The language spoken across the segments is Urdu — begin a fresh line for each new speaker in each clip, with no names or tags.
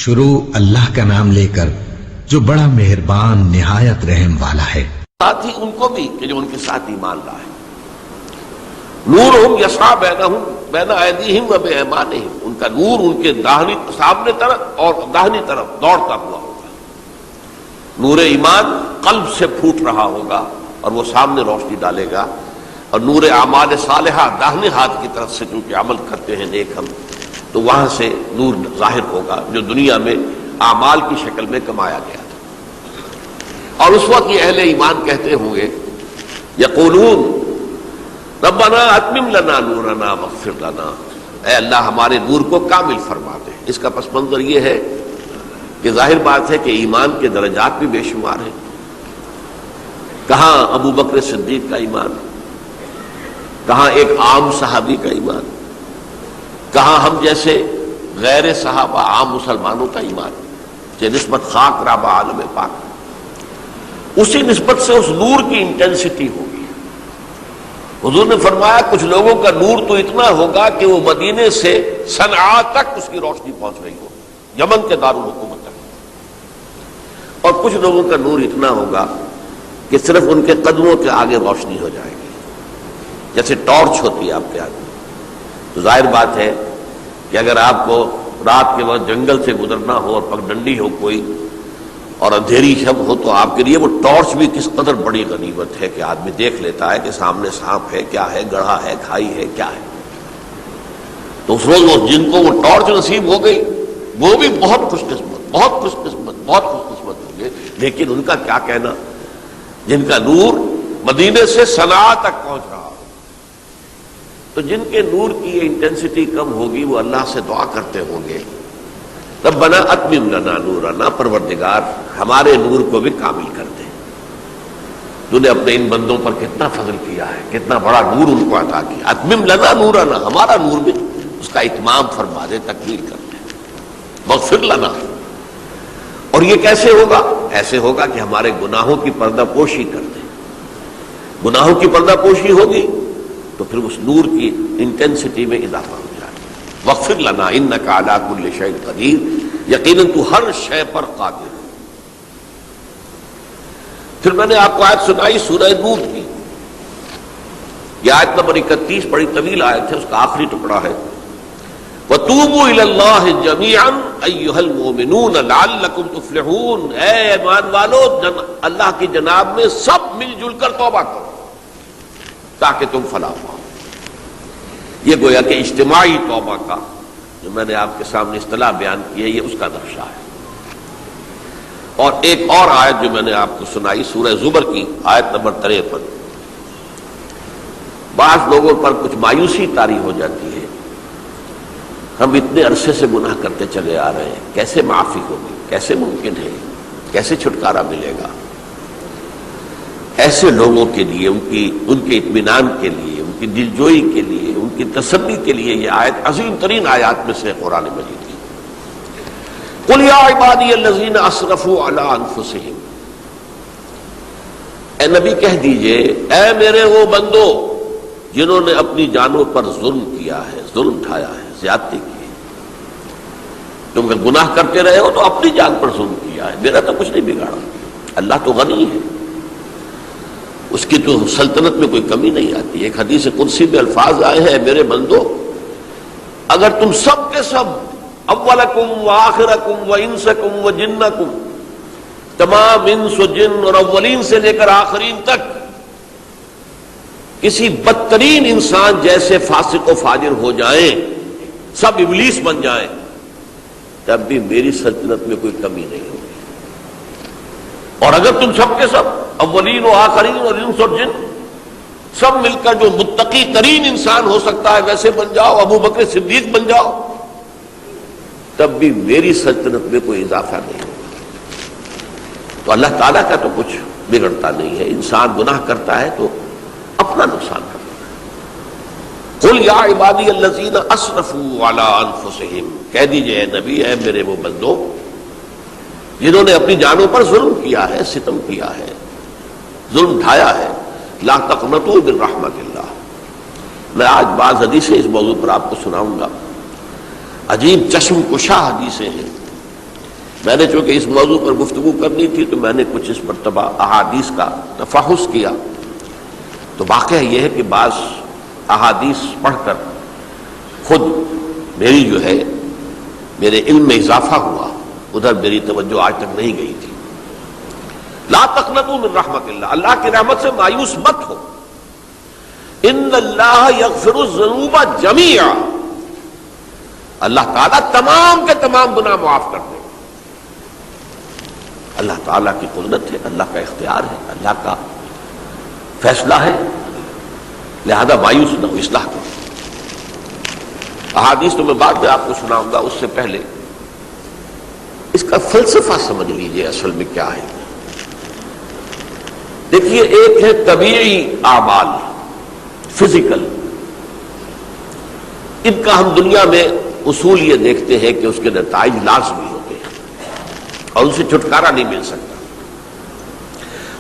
شروع اللہ کا نام لے کر جو بڑا مہربان نہایت رحم والا ہے۔
ساتھ ہی ان کو بھی کہ جو ان کے ساتھ ایمان لائے، نورہم یسعی بین ایدیہم و بایمانہم، ان کا نور ان کے سامنے طرف اور داہنی طرف دوڑتا ہوا ہوگا۔ نور ایمان قلب سے پھوٹ رہا ہوگا اور وہ سامنے روشنی ڈالے گا، اور نور اعمال صالحہ داہنے ہاتھ کی طرف سے کیونکہ عمل کرتے ہیں نیک ہم، تو وہاں سے نور ظاہر ہوگا جو دنیا میں اعمال کی شکل میں کمایا گیا تھا۔ اور اس وقت یہ اہل ایمان کہتے ہوں گے، یقولون ربنا اتمم لنا نورنا واغفر لنا، اے اللہ ہمارے نور کو کامل فرما دے۔ اس کا پس منظر یہ ہے کہ ظاہر بات ہے کہ ایمان کے درجات بھی بے شمار ہیں۔ کہاں ابو بکر صدیق کا ایمان، کہاں ایک عام صحابی کا ایمان، کہاں ہم جیسے غیر صحابہ عام مسلمانوں کا ایمان، کہ نسبت خاک رابع عالم پاک، اسی نسبت سے اس نور کی انٹینسٹی ہوگی۔ حضور نے فرمایا کچھ لوگوں کا نور تو اتنا ہوگا کہ وہ مدینے سے صنعاء تک اس کی روشنی پہنچ رہی ہو، یمن کے دارالحکومت تک، اور کچھ لوگوں کا نور اتنا ہوگا کہ صرف ان کے قدموں کے آگے روشنی ہو جائے گی، جیسے ٹارچ ہوتی ہے آپ کے آگے۔ تو ظاہر بات ہے کہ اگر آپ کو رات کے وقت جنگل سے گزرنا ہو اور پگڈنڈی ہو کوئی اور اندھیری شب ہو، تو آپ کے لیے وہ ٹارچ بھی کس قدر بڑی غنیمت ہے کہ آدمی دیکھ لیتا ہے کہ سامنے سانپ ہے، کیا ہے، گڑھا ہے، کھائی ہے، کیا ہے۔ تو اس روز وہ جن کو وہ ٹارچ نصیب ہو گئی وہ بھی بہت خوش قسمت، بہت خوش قسمت، بہت خوش قسمت ہوں گے۔ لیکن ان کا کیا کہنا جن کا نور مدینے سے صنعاء تک پہنچ رہا ہو۔ تو جن کے نور کی یہ انٹینسٹی کم ہوگی وہ اللہ سے دعا کرتے ہوں گے، ربنا اتمم لنا نورنا، پروردگار ہمارے نور کو بھی کامل کر دے۔ تو نے اپنے ان بندوں پر کتنا فضل کیا ہے، کتنا بڑا نور ان کو عطا کیا۔ اتمم لنا نورنا، ہمارا نور بھی اس کا اتمام فرما دے، تکمیل کر دے۔ واغفر لنا، اور یہ کیسے ہوگا؟ ایسے ہوگا کہ ہمارے گناہوں کی پردہ پوشی کر دے۔ گناہوں کی پردہ پوشی ہوگی تو پھر اس نور کی انٹینسٹی میں اضافہ ہو جائے۔ واغفر لنا انک علی کل شیء قدیر، یقیناً تو ہر شے پر قادر ہے۔ پھر میں نے آپ کو آیت سنائی سورہ نور کی، یہ آیت نمبر 31 بڑی طویل آیت ہے، اس کا آخری ٹکڑا ہے، وَتُوبُوا إِلَى اللَّهِ جَمِيعًا أَيُّهَا الْمُؤْمِنُونَ لَعَلَّكُمْ تُفْلِحُونَ، اے ایمان والو اللہ کی جناب میں سب مل جل کر توبہ کرو تاکہ تم فلاح پاؤ۔ یہ گویا کہ اجتماعی توبہ کا جو میں نے آپ کے سامنے اصطلاح بیان کی ہے، یہ اس کا نقشہ ہے۔ اور ایک اور آیت جو میں نے آپ کو سنائی سورہ زمر کی آیت نمبر 53، بعض لوگوں پر کچھ مایوسی طاری ہو جاتی ہے، ہم اتنے عرصے سے گناہ کرتے چلے آ رہے ہیں، کیسے معافی ہوگی، کیسے ممکن ہے، کیسے چھٹکارا ملے گا؟ ایسے لوگوں کے لیے ان کے اطمینان کے لیے، ان کی دلجوئی کے لیے، ان کی تسلی کے لیے یہ آیت عظیم ترین آیات میں سے قرآن مجید کی۔ قل یا عبادی الذین اسرفوا علی انفسہم، اے نبی کہہ دیجئے اے میرے وہ بندو جنہوں نے اپنی جانوں پر ظلم کیا ہے، ظلم اٹھایا ہے، زیادتی کی ہے۔ تم اگر گناہ کرتے رہے ہو تو اپنی جان پر ظلم کیا ہے، میرا تو کچھ نہیں بگاڑا۔ اللہ تو غنی ہے، اس کی تو سلطنت میں کوئی کمی نہیں آتی۔ ایک حدیث قدسی میں الفاظ آئے ہیں، میرے بندو اگر تم سب کے سب، اولکم و آخرکم و انسکم و جنکم، تمام انس و جن اور اولین سے لے کر آخرین تک کسی بدترین انسان جیسے فاسق و فاجر ہو جائیں، سب ابلیس بن جائیں، تب بھی میری سلطنت میں کوئی کمی نہیں ہوگی۔ اور اگر تم سب کے سب اولین و آخرین اور انس اور جن سب مل کر جو متقی ترین انسان ہو سکتا ہے ویسے بن جاؤ، ابو بکر صدیق بن جاؤ، تب بھی میری سلطنت میں کوئی اضافہ نہیں ہوگا۔ تو اللہ تعالیٰ کا تو کچھ بگڑتا نہیں ہے، انسان گناہ کرتا ہے تو اپنا نقصان کرتا ہے۔ قل یا عبادی الذین اسرفوا علی انفسہم، کہہ دیجئے اے نبی اے میرے وہ بندو جنہوں نے اپنی جانوں پر ظلم کیا ہے، ستم کیا ہے، ظلم اٹھایا ہے، لا تقنطوا من رحمت اللہ۔ میں آج بعض حدیثیں اس موضوع پر آپ کو سناؤں گا، عجیب چشم کشا حدیثیں ہیں، میں نے چونکہ اس موضوع پر گفتگو کرنی تھی تو میں نے کچھ اس مرتبہ احادیث کا تفحص کیا، تو واقعہ یہ ہے کہ بعض احادیث پڑھ کر خود میری جو ہے میرے علم میں اضافہ ہوا، ادھر میری توجہ آج تک نہیں گئی تھی۔ لا تقنطوا من رحمت اللہ، اللہ کی رحمت سے مایوس مت ہو۔ ان اللہ یغفر الذنوب جميعا، اللہ تعالیٰ تمام کے تمام گناہ معاف کر دے۔ اللہ تعالیٰ کی قدرت ہے، اللہ کا اختیار ہے، اللہ کا فیصلہ ہے، لہذا مایوس نہ ہو، اصلاح کرو۔ احادیث تو میں بعد میں آپ کو سناؤں گا، اس سے پہلے اس کا فلسفہ سمجھ لیجئے اصل میں کیا ہے۔ دیکھیے، ایک ہے طبیعی اعمال، فزیکل، ان کا ہم دنیا میں اصول یہ دیکھتے ہیں کہ اس کے نتائج لازمی ہوتے ہیں اور ان سے چھٹکارا نہیں مل سکتا۔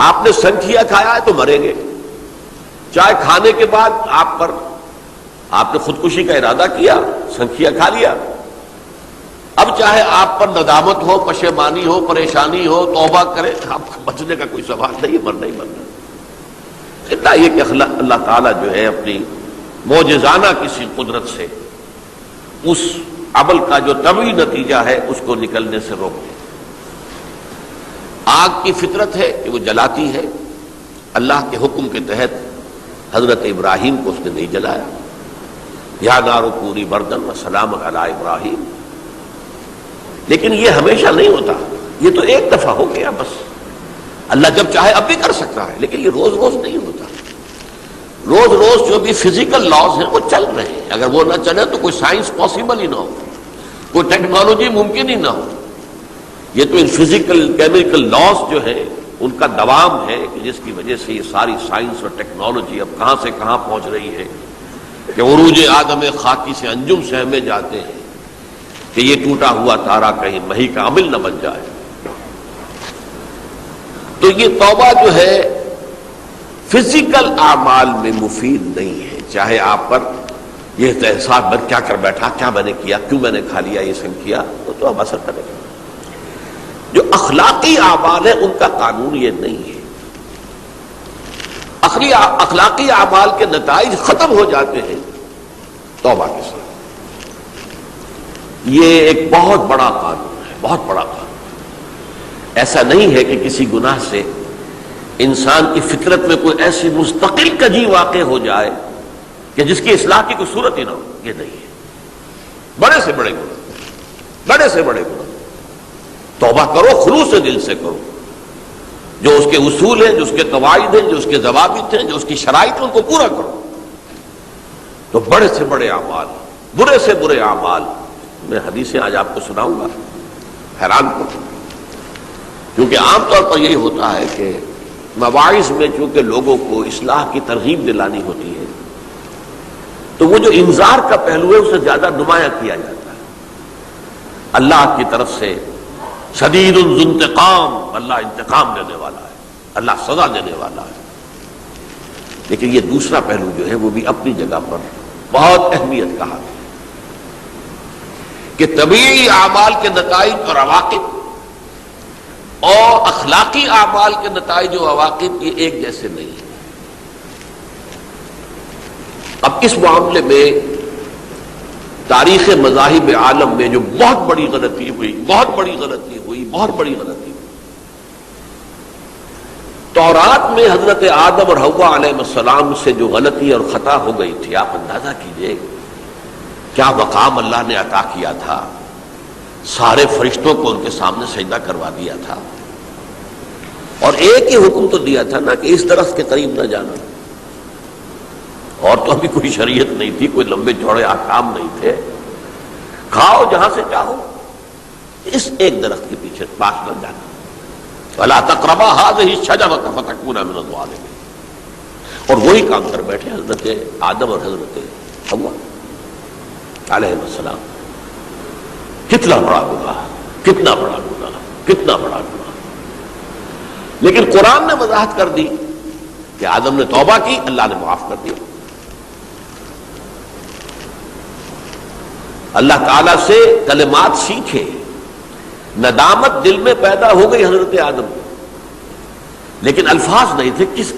آپ نے سنکھیا کھایا ہے تو مریں گے، چائے کھانے کے بعد آپ نے خودکشی کا ارادہ کیا، سنکھیا کھا لیا، اب چاہے آپ پر ندامت ہو، پشیمانی ہو، پریشانی ہو، توبہ کرے، آپ کو بچنے کا کوئی سوال نہیں، مرنا ہی مرنا۔ اتنا یہ کہ اللہ تعالیٰ جو ہے اپنی معجزانہ کسی قدرت سے اس عمل کا جو طبعی نتیجہ ہے اس کو نکلنے سے روک دے۔ آگ کی فطرت ہے کہ وہ جلاتی ہے، اللہ کے حکم کے تحت حضرت ابراہیم کو اس نے نہیں جلایا، یا نار کونی بردن وسلام علی ابراہیم۔ لیکن یہ ہمیشہ نہیں ہوتا، یہ تو ایک دفعہ ہو گیا بس۔ اللہ جب چاہے اب بھی کر سکتا ہے، لیکن یہ روز روز نہیں ہوتا۔ روز روز جو بھی فزیکل لاز ہیں وہ چل رہے ہیں، اگر وہ نہ چلے تو کوئی سائنس پاسبل ہی نہ ہو، کوئی ٹیکنالوجی ممکن ہی نہ ہو۔ یہ تو ان فزیکل کیمیکل لاز جو ہے ان کا دوام ہے کہ جس کی وجہ سے یہ ساری سائنس اور ٹیکنالوجی اب کہاں سے کہاں پہنچ رہی ہے کہ عروج آدم خاکی سے انجم سے ہمیں جاتے ہیں کہ یہ ٹوٹا ہوا تارا کہیں مہی کا عمل نہ بن جائے۔ تو یہ توبہ جو ہے فزیکل اعمال میں مفید نہیں ہے، چاہے آپ پر یہ احساس میں کیا کر بیٹھا، کیا میں نے کیا، کیوں میں نے کھا لیا یہ سن کیا، تو اب اثر کرے گا۔ جو اخلاقی اعمال ہے ان کا قانون یہ نہیں ہے۔ اخلاقی اعمال کے نتائج ختم ہو جاتے ہیں توبہ کے ساتھ۔ یہ ایک بہت بڑا قانون ہے، بہت بڑا قانون۔ ایسا نہیں ہے کہ کسی گناہ سے انسان کی فطرت میں کوئی ایسی مستقل کجی واقع ہو جائے کہ جس کی اصلاح کی کوئی صورت ہی نہ ہو، یہ نہیں ہے۔ بڑے سے بڑے گناہ، بڑے سے بڑے گناہ توبہ کرو، خلوص دل سے کرو، جو اس کے اصول ہیں، جو اس کے قواعد ہیں، جو اس کے ضوابط ہیں، جو اس کی شرائط ہیں، ان کو پورا کرو۔ تو بڑے سے بڑے اعمال، برے سے برے اعمال، میں حدیثیں آج آپ کو سناؤں گا، حیران کروں، کیونکہ عام طور پر یہی ہوتا ہے کہ مواعظ میں چونکہ لوگوں کو اصلاح کی ترغیب دلانی ہوتی ہے تو وہ جو انذار کا پہلو ہے اسے زیادہ نمایاں کیا جاتا ہے۔ اللہ کی طرف سے شدید ذو انتقام، اللہ انتقام دینے والا ہے، اللہ سزا دینے والا ہے۔ لیکن یہ دوسرا پہلو جو ہے وہ بھی اپنی جگہ پر بہت اہمیت کا حامل ہے کہ طبیعی اعمال کے نتائج اور عواقب اور اخلاقی اعمال کے نتائج و عواقب یہ ایک جیسے نہیں ہیں۔ اب اس معاملے میں تاریخ مذاہب عالم میں جو بہت بڑی غلطی ہوئی، بہت بڑی غلطی ہوئی، بہت بڑی غلطی ہوئی، تورات میں حضرت آدم اور حوا علیہ السلام سے جو غلطی اور خطا ہو گئی تھی، آپ اندازہ کیجئے کیا مقام اللہ نے عطا کیا تھا، سارے فرشتوں کو ان کے سامنے سجدہ کروا دیا تھا، اور ایک ہی حکم تو دیا تھا نا کہ اس درخت کے قریب نہ جانا، اور تو ابھی کوئی شریعت نہیں تھی، کوئی لمبے چوڑے احکام نہیں تھے، کھاؤ جہاں سے چاہو، اس ایک درخت کے پیچھے پاس نہ جانا، وَلَا تَقْرَبَا هَٰذِهِ الشَّجَرَةَ فَتَكُونَا مِنَ الظَّالِمِينَ۔ اور وہی کام کر بیٹھے حضرت آدم اور حضرت حوا علیہ السلام۔ کتنا بڑا گناہ، کتنا بڑا گناہ، کتنا بڑا گناہ۔ لیکن قرآن نے وضاحت کر دی کہ آدم نے توبہ کی، اللہ نے معاف کر دیا۔ اللہ تعالیٰ سے کلمات سیکھے، ندامت دل میں پیدا ہو گئی حضرت آدم کو، لیکن الفاظ نہیں تھے کس